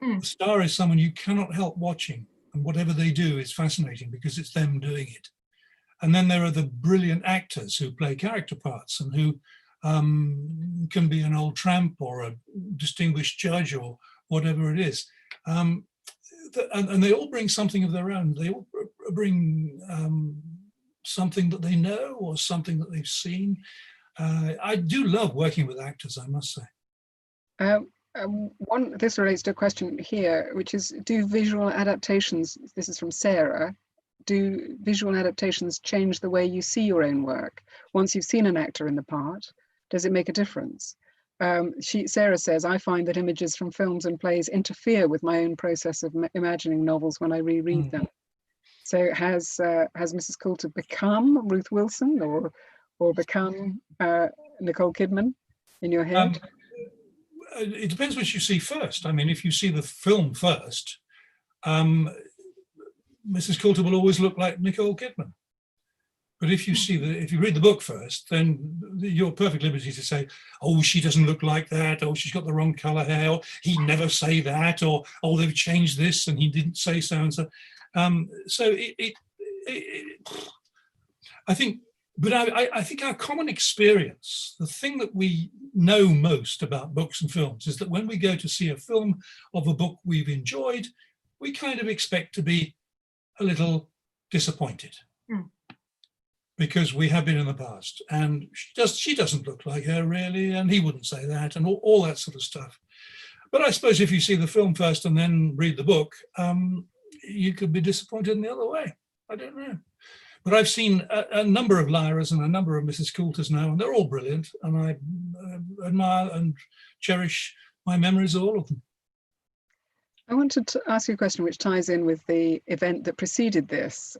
A star is someone you cannot help watching, and whatever they do is fascinating because it's them doing it. And then there are the brilliant actors who play character parts and who can be an old tramp or a distinguished judge or whatever it is. And they all bring something of their own. They all bring something that they know or something that they've seen. I do love working with actors, I must say. This relates to a question here, which is, do visual adaptations, this is from Sarah, do visual adaptations change the way you see your own work? Once you've seen an actor in the part, does it make a difference? Sarah says, I find that images from films and plays interfere with my own process of imagining novels when I reread them. So has Mrs. Coulter become Ruth Wilson or become Nicole Kidman in your head? It depends what you see first. I mean, if you see the film first, Mrs. Coulter will always look like Nicole Kidman. But if you read the book first, then you're perfect liberty to say, oh, she doesn't look like that, or she's got the wrong colour hair, or he'd never say that, or oh, they've changed this and he didn't say so and so. I think our common experience, the thing that we know most about books and films, is that when we go to see a film of a book we've enjoyed, we kind of expect to be a little disappointed. Because we have been in the past, and she doesn't look like her really, and he wouldn't say that, and all that sort of stuff. But I suppose if you see the film first and then read the book, you could be disappointed in the other way. I don't know. But I've seen a number of Lyras and a number of Mrs. Coulters now, and they're all brilliant. And I admire and cherish my memories of all of them. I wanted to ask you a question which ties in with the event that preceded this,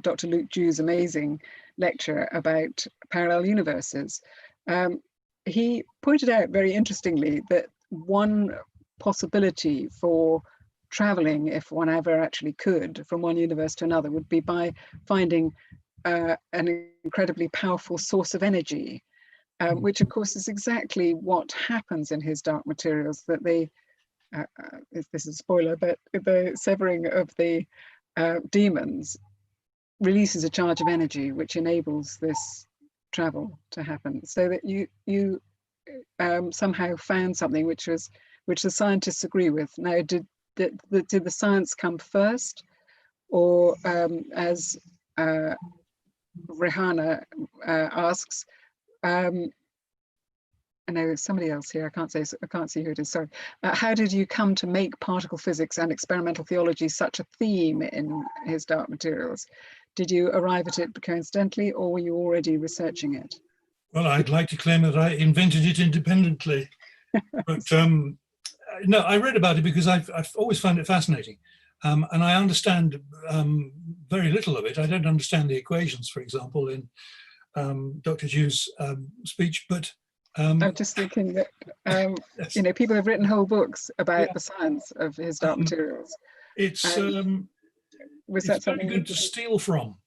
Dr. Luke Dew's amazing lecture about parallel universes. He pointed out very interestingly that one possibility for traveling, if one ever actually could, from one universe to another, would be by finding an incredibly powerful source of energy, which of course is exactly what happens in His Dark Materials, that they, this is a spoiler, but the severing of the demons releases a charge of energy which enables this travel to happen, so that you somehow found something which the scientists agree with. Now, did the science come first, or as Rihanna asks, I know somebody else here, I can't see who it is, sorry. How did you come to make particle physics and experimental theology such a theme in His Dark Materials? Did you arrive at it coincidentally, or were you already researching it? Well, I'd like to claim that I invented it independently. But no, I read about it because I've always found it fascinating. And I understand very little of it. I don't understand the equations, for example, in Dr. Dew's speech, but I'm just thinking that, yes. you know, people have written whole books about the science of His Dark Materials. It's Was that something very good to steal from?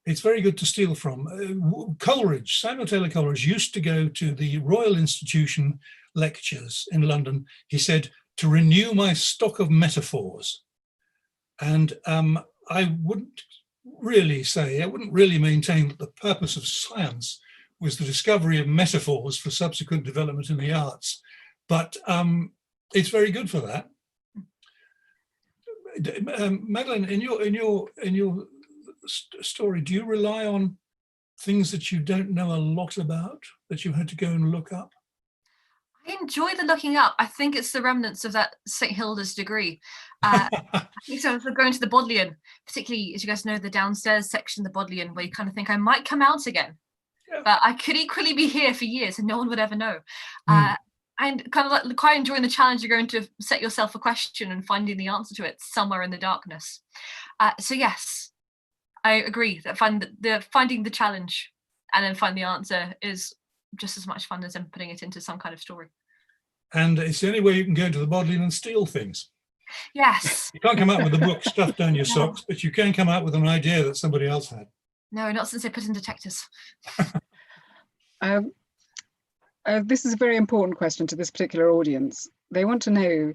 It's very good to steal from. Coleridge, Samuel Taylor Coleridge, used to go to the Royal Institution lectures in London. He said, to renew my stock of metaphors. And I wouldn't really maintain that the purpose of science was the discovery of metaphors for subsequent development in the arts. But it's very good for that. Madeleine, in your story, do you rely on things that you don't know a lot about, that you had to go and look up? I enjoy the looking up. I think it's the remnants of that St. Hilda's degree. I think so. For going to the Bodleian, particularly, as you guys know, the downstairs section of the Bodleian, where you kind of think I might come out again, but I could equally be here for years and no one would ever know. And kind of like quite enjoying the challenge you're going to set yourself a question and finding the answer to it somewhere in the darkness. So yes, I agree that finding the challenge and then find the answer is just as much fun as putting it into some kind of story. And it's the only way you can go into the Bodleian and steal things. Yes. You can't come out with the book stuffed down your socks, but you can come out with an idea that somebody else had. No, not since they put in detectors. This is a very important question to this particular audience. They want to know,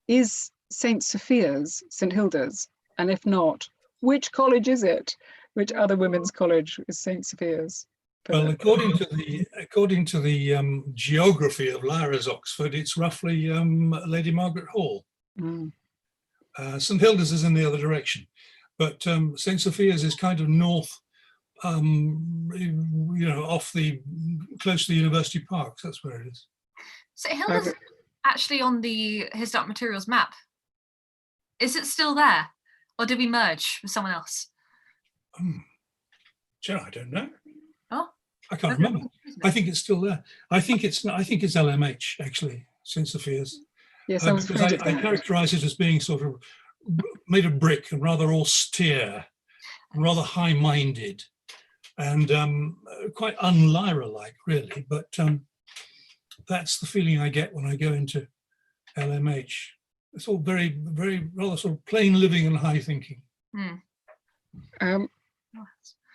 is St. Sophia's St. Hilda's? And if not, which college is it? Which other women's college is St. Sophia's? Well, according to the geography of Lyra's Oxford, it's roughly Lady Margaret Hall. St. Hilda's is in the other direction, but St. Sophia's is kind of north, off close to the University Park. That's where it is. St. Hilda's actually on the His Dark Materials map. Is it still there, or did we merge with someone else? I don't know. Oh, I can't remember. I think it's still there. I think it's LMH actually, St. Sophia's. Yes, because I characterise it as being sort of made of brick and rather austere and rather high-minded and quite un-Lyra-like, really. But that's the feeling I get when I go into LMH. It's all very, very rather sort of plain living and high thinking.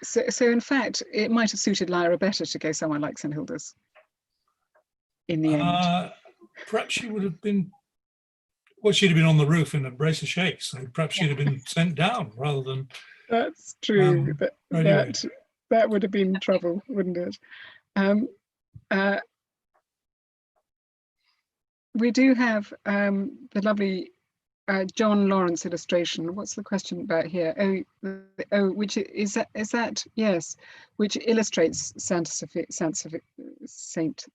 So in fact, it might have suited Lyra better to go somewhere like St. Hilda's in the end. Perhaps she would have been, well, she'd have been on the roof in a brace of shakes, so perhaps she'd have been sent down rather than... That's true. That would have been trouble, wouldn't it? We do have the lovely John Lawrence illustration. What's the question about here? Which is that? Yes, which illustrates Saint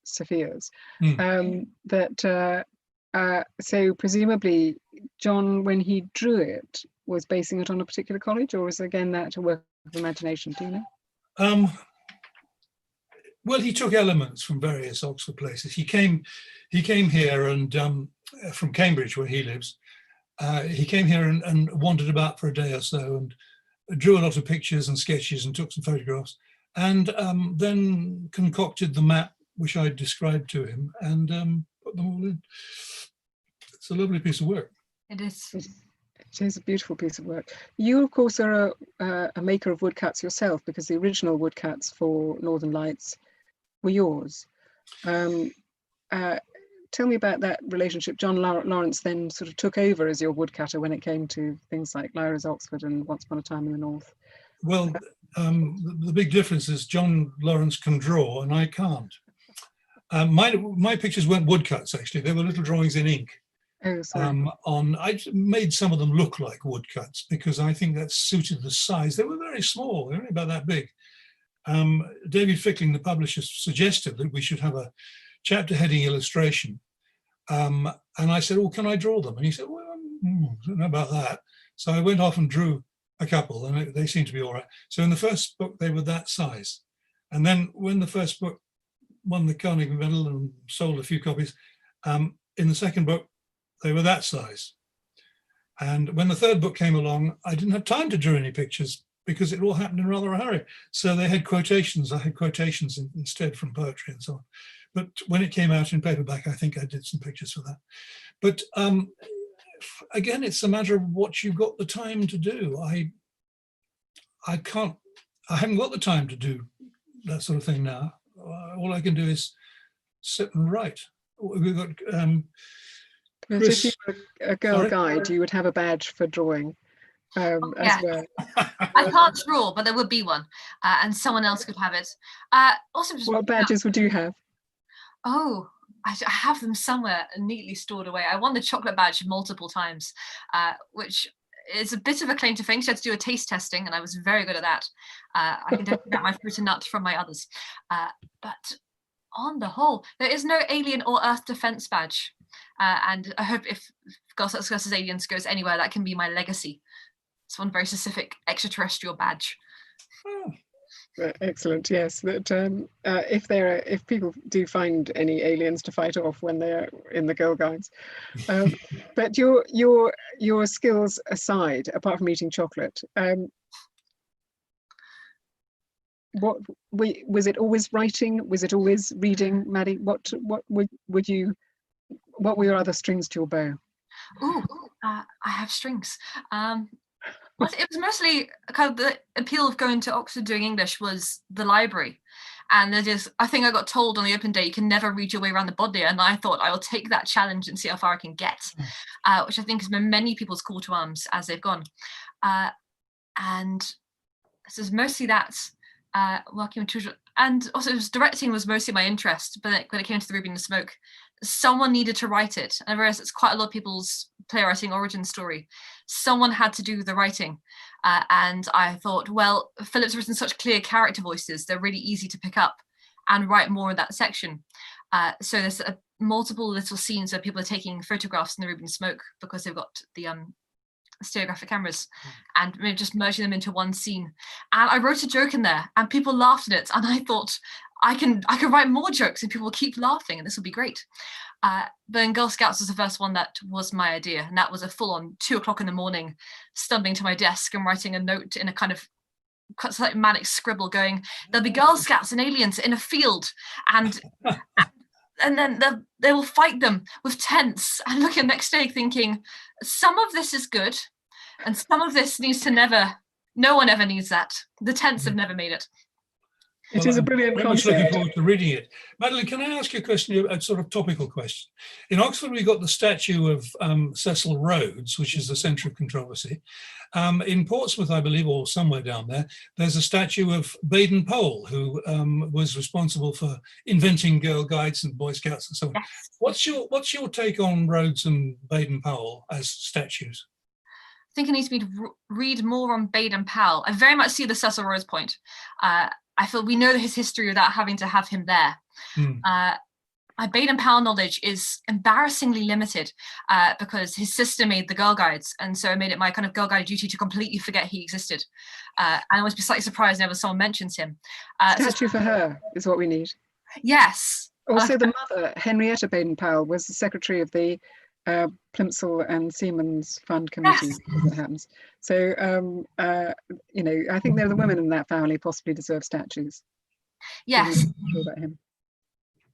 Sophia's. That So presumably John, when he drew it, was basing it on a particular college, or was again that a work of imagination? Do you know? Well, he took elements from various Oxford places. He came here and from Cambridge, where he lives. He came here and wandered about for a day or so and drew a lot of pictures and sketches and took some photographs, and then concocted the map which I described to him and put them all in. It's a lovely piece of work. It is. It is a beautiful piece of work. You, of course, are a maker of woodcuts yourself, because the original woodcuts for Northern Lights were yours. Tell me about that relationship. John Lawrence then sort of took over as your woodcutter when it came to things like Lyra's Oxford and Once Upon a Time in the North. Well, the big difference is John Lawrence can draw and I can't. My pictures weren't woodcuts, actually. They were little drawings in ink. Oh, sorry. I made some of them look like woodcuts because I think that suited the size. They were very small. They were only about that big. David Fickling, the publisher, suggested that we should have a chapter heading illustration. And I said, "Oh, can I draw them?" And he said, "Well, I don't know about that." So I went off and drew a couple, and they seemed to be all right. So in the first book, they were that size. And then when the first book won the Carnegie Medal and sold a few copies, in the second book, they were that size. And when the third book came along, I didn't have time to draw any pictures because it all happened in rather a hurry. So they had quotations. I had quotations instead from poetry and so on. But when it came out in paperback, I think I did some pictures for that. But again, it's a matter of what you've got the time to do. I haven't got the time to do that sort of thing now. All I can do is sit and write. We've got But if you were a girl guide, you would have a badge for drawing as well. I can't draw, but there would be one, and someone else could have it. Also, what badges would you have? Oh, I have them somewhere neatly stored away. I won the chocolate badge multiple times, which is a bit of a claim to fame. So I had to do a taste testing, and I was very good at that. I can definitely get my fruit and nut from my others. But on the whole, there is no alien or Earth defense badge. And I hope if Girl Scouts vs. Aliens goes anywhere, that can be my legacy. It's one very specific extraterrestrial badge. Oh. Excellent. Yes, that if people do find any aliens to fight off when they're in the Girl Guides, but your skills aside, apart from eating chocolate, what was it always writing? Was it always reading, Maddie? What were your other strings to your bow? Oh, I have strings. It was mostly kind of the appeal of going to Oxford doing English was the library. And I think I got told on the open day, you can never read your way around the Bodleian. And I thought I will take that challenge and see how far I can get, which I think has been many people's call to arms as they've gone. And so it's mostly that, working with children. And also directing was mostly my interest, but when it came to the Ruby and the Smoke, someone needed to write it. And I realized it's quite a lot of people's playwriting origin story. Someone had to do the writing. And I thought, well, Philip's written such clear character voices, they're really easy to pick up and write more in that section. So there's multiple little scenes where people are taking photographs in the Ruby and Smoke because they've got the stereographic cameras, and we're just merging them into one scene. And I wrote a joke in there and people laughed at it, and I thought I can write more jokes and people will keep laughing and this will be great. But then Girl Scouts was the first one that was my idea, and that was a full-on 2 o'clock in the morning stumbling to my desk and writing a note in a kind of slightly manic scribble going, there'll be Girl Scouts and aliens in a field, and then they will fight them with tents. And looking the next day thinking, some of this is good and some of this needs to no one ever needs that. The tents have never made it. It is a brilliant concept. I'm looking forward to reading it. Madeleine, can I ask you a question, a sort of topical question? In Oxford, we got the statue of Cecil Rhodes, which is the centre of controversy. In Portsmouth, I believe, or somewhere down there, there's a statue of Baden-Powell, who was responsible for inventing Girl Guides and Boy Scouts and so on. Yes. What's your take on Rhodes and Baden-Powell as statues? I think it needs to be read more on Baden-Powell. I very much see the Cecil Rhodes point. I feel we know his history without having to have him there. my Baden-Powell knowledge is embarrassingly limited because his sister made the Girl Guides, and so I made it my kind of Girl Guide duty to completely forget he existed. And I always be slightly surprised whenever someone mentions him. Statue for her is what we need. Yes. Also, the mother, Henrietta Baden-Powell, was the secretary of the Plimsoll and Siemens Fund Committee, as it happens. So, you know, I think the women in that family possibly deserve statues. Yes. About him.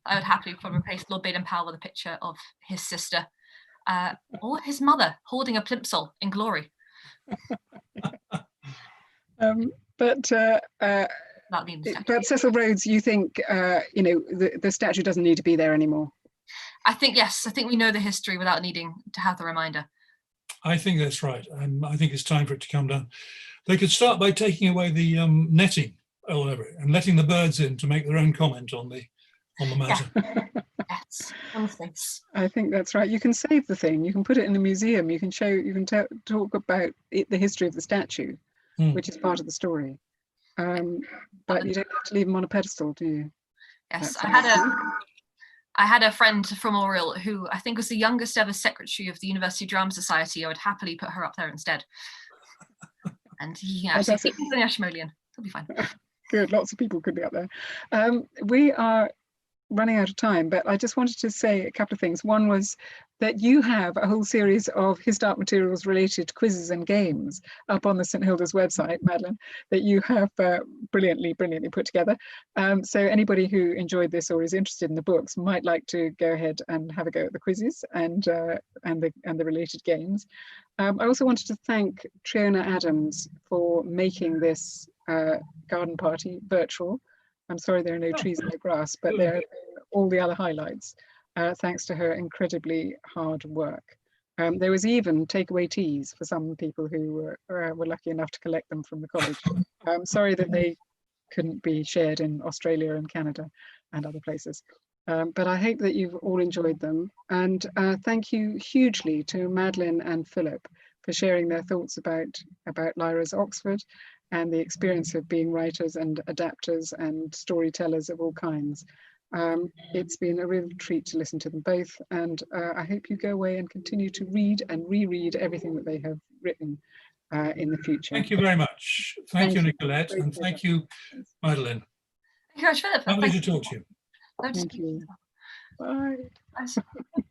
I would happily replace Lord Baden-Powell with a picture of his sister or his mother holding a Plimsoll in glory. But Cecil Rhodes, you think you know, the statue doesn't need to be there anymore? I think yes. I think we know the history without needing to have the reminder. I think that's right, and I think it's time for it to come down. They could start by taking away the netting all over it and letting the birds in to make their own comment on the matter. Yeah. Yes, on the face. I think that's right. You can save the thing. You can put it in a museum. You can show. You can talk about the history of the statue, which is part of the story. But you don't have to leave them on a pedestal, do you? Yes, I had a friend from Oriel who I think was the youngest ever secretary of the University Drama Society. I would happily put her up there instead. And he actually thinks he's an Ashmolean. It'll be fine. Good, lots of people could be up there. We are running out of time, but I just wanted to say a couple of things. One was that you have a whole series of His Dark Materials related quizzes and games up on the St Hilda's website, Madeleine, that you have brilliantly put together. So anybody who enjoyed this or is interested in the books might like to go ahead and have a go at the quizzes and the related games. I also wanted to thank Triona Adams for making this garden party virtual. I'm sorry there are no trees and no grass, but there are all the other highlights, thanks to her incredibly hard work. There was even takeaway teas for some people who were lucky enough to collect them from the college. I'm sorry that they couldn't be shared in Australia and Canada and other places. But I hope that you've all enjoyed them. And thank you hugely to Madeleine and Philip for sharing their thoughts about Lyra's Oxford and the experience of being writers and adapters and storytellers of all kinds. It's been a real treat to listen to them both, and I hope you go away and continue to read and reread everything that they have written in the future. Thank you very much. Thank you, Nicolette, and thank you, Madeleine. Thank you very much, Philip. Lovely to talk to you. Thank you. Bye. Bye.